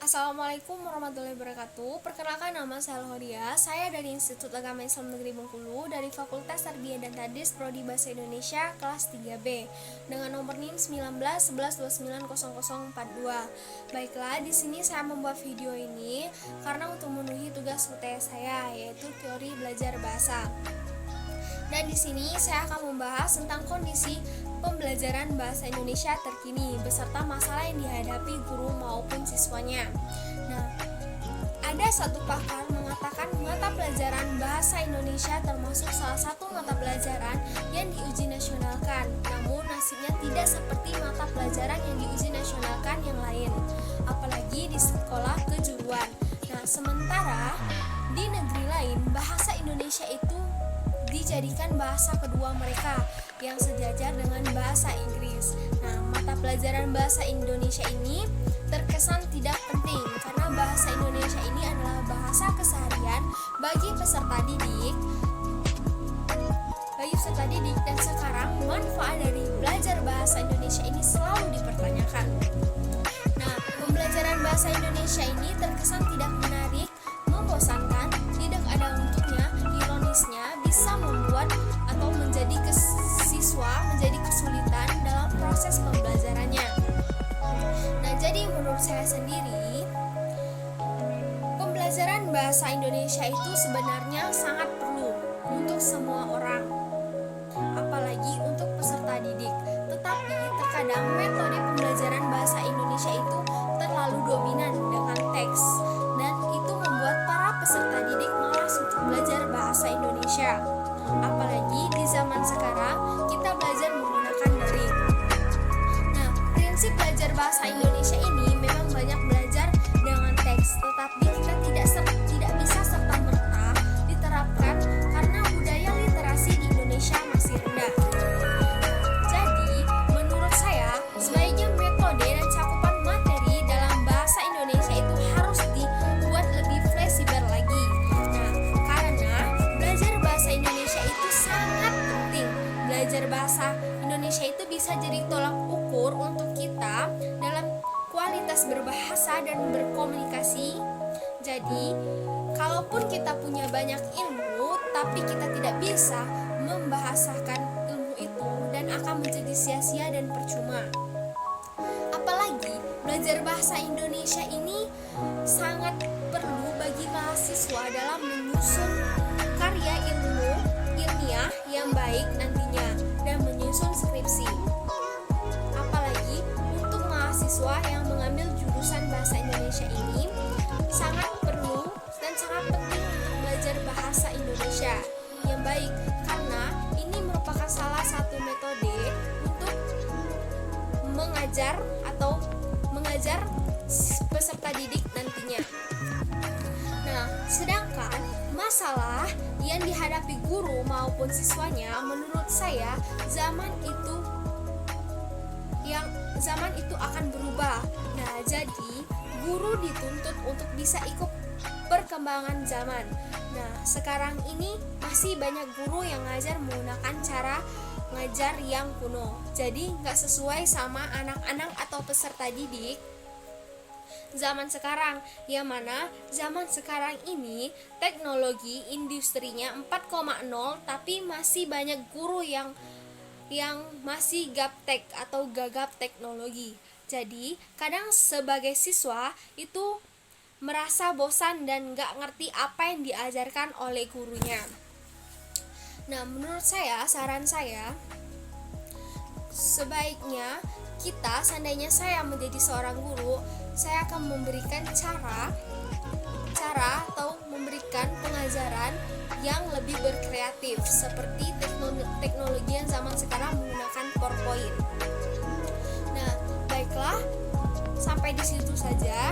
Assalamualaikum warahmatullahi wabarakatuh. Perkenalkan, nama saya Alhodia. Saya dari Institut Agama Islam Negeri Bengkulu dari Fakultas Tarbiyah dan Tadris Prodi Bahasa Indonesia kelas 3B dengan nomor NIM 1911290042. Baiklah, di sini saya membuat video ini karena untuk memenuhi tugas UTS saya, yaitu teori belajar bahasa. Dan di sini saya akan membahas tentang kondisi pembelajaran bahasa Indonesia terkini beserta masalah yang dihadapi guru maupun siswanya. Nah, ada satu pakar mengatakan mata pelajaran bahasa Indonesia termasuk salah satu mata pelajaran yang diuji nasionalkan. Namun nasibnya tidak seperti mata pelajaran yang diuji nasionalkan yang lain, apalagi di sekolah kejuruan. Nah, sementara di negeri lain bahasa Indonesia itu dijadikan bahasa kedua mereka yang sejajar dengan bahasa Inggris. Nah, mata pelajaran bahasa Indonesia ini terkesan tidak penting karena bahasa Indonesia ini adalah bahasa keseharian bagi peserta didik. Dan sekarang manfaat dari belajar bahasa Indonesia ini selalu dipertanyakan. Nah, pembelajaran bahasa Indonesia ini terkesan tidak menarik, membosankan, tidak ada untuknya. Ironisnya bisa membuat atau menjadi siswa menjadi kesulitan dalam proses pembelajarannya. Nah, jadi menurut saya sendiri, pembelajaran bahasa Indonesia itu sebenarnya sangat perlu untuk semua orang, apalagi untuk peserta didik. Tetapi terkadang metode pembelajaran bahasa Indonesia itu terlalu dominan dengan teks, dan itu membuat para peserta didik malas untuk belajar bahasa Indonesia. Apalagi di zaman sekarang kita belajar menggunakan daring. Nah, prinsip belajar bahasa Indonesia ini memang banyak belajar dengan teks, tetapi kita tidak bisa serta-merta diterapkan karena budaya literasi di Indonesia masih rendah. Jadi, menurut saya, sebaiknya metode dan cakupan materi dalam bahasa Indonesia itu harus dibuat lebih fleksibel lagi. Nah, karena belajar bahasa Indonesia itu sangat penting. Belajar bahasa Indonesia itu bisa jadi tolak ukur untuk kita dalam kualitas berbahasa dan berkomunikasi. Jadi, kalaupun kita punya banyak ilmu, tapi kita tidak bisa membahasakan ilmu itu, dan akan menjadi sia-sia dan percuma. Apalagi belajar bahasa Indonesia ini sangat perlu bagi mahasiswa dalam menyusun karya ilmiah yang baik nantinya dan menyusun skripsi. Apalagi untuk mahasiswa yang mengambil jurusan bahasa Indonesia ini sangat perlu dan sangat penting untuk belajar bahasa Indonesia yang baik, karena ini merupakan salah satu metode untuk mengajar peserta didik nantinya. Nah, sedangkan masalah yang dihadapi guru maupun siswanya, menurut saya zaman itu akan berubah. Nah, jadi guru dituntut untuk bisa ikut perkembangan zaman. Nah, sekarang ini masih banyak guru yang ngajar menggunakan cara ngajar yang kuno. Jadi nggak sesuai sama anak-anak atau peserta didik zaman sekarang, yang mana zaman sekarang ini teknologi industrinya 4.0, tapi masih banyak guru yang masih gaptek atau gagap teknologi. Jadi kadang sebagai siswa itu merasa bosan dan gak ngerti apa yang diajarkan oleh gurunya. Nah, menurut saya, saran saya, sebaiknya kita, seandainya saya menjadi seorang guru, saya akan memberikan cara atau memberikan pengajaran yang lebih berkreatif, seperti teknologi yang zaman sekarang menggunakan PowerPoint. Nah, baiklah, sampai di situ saja.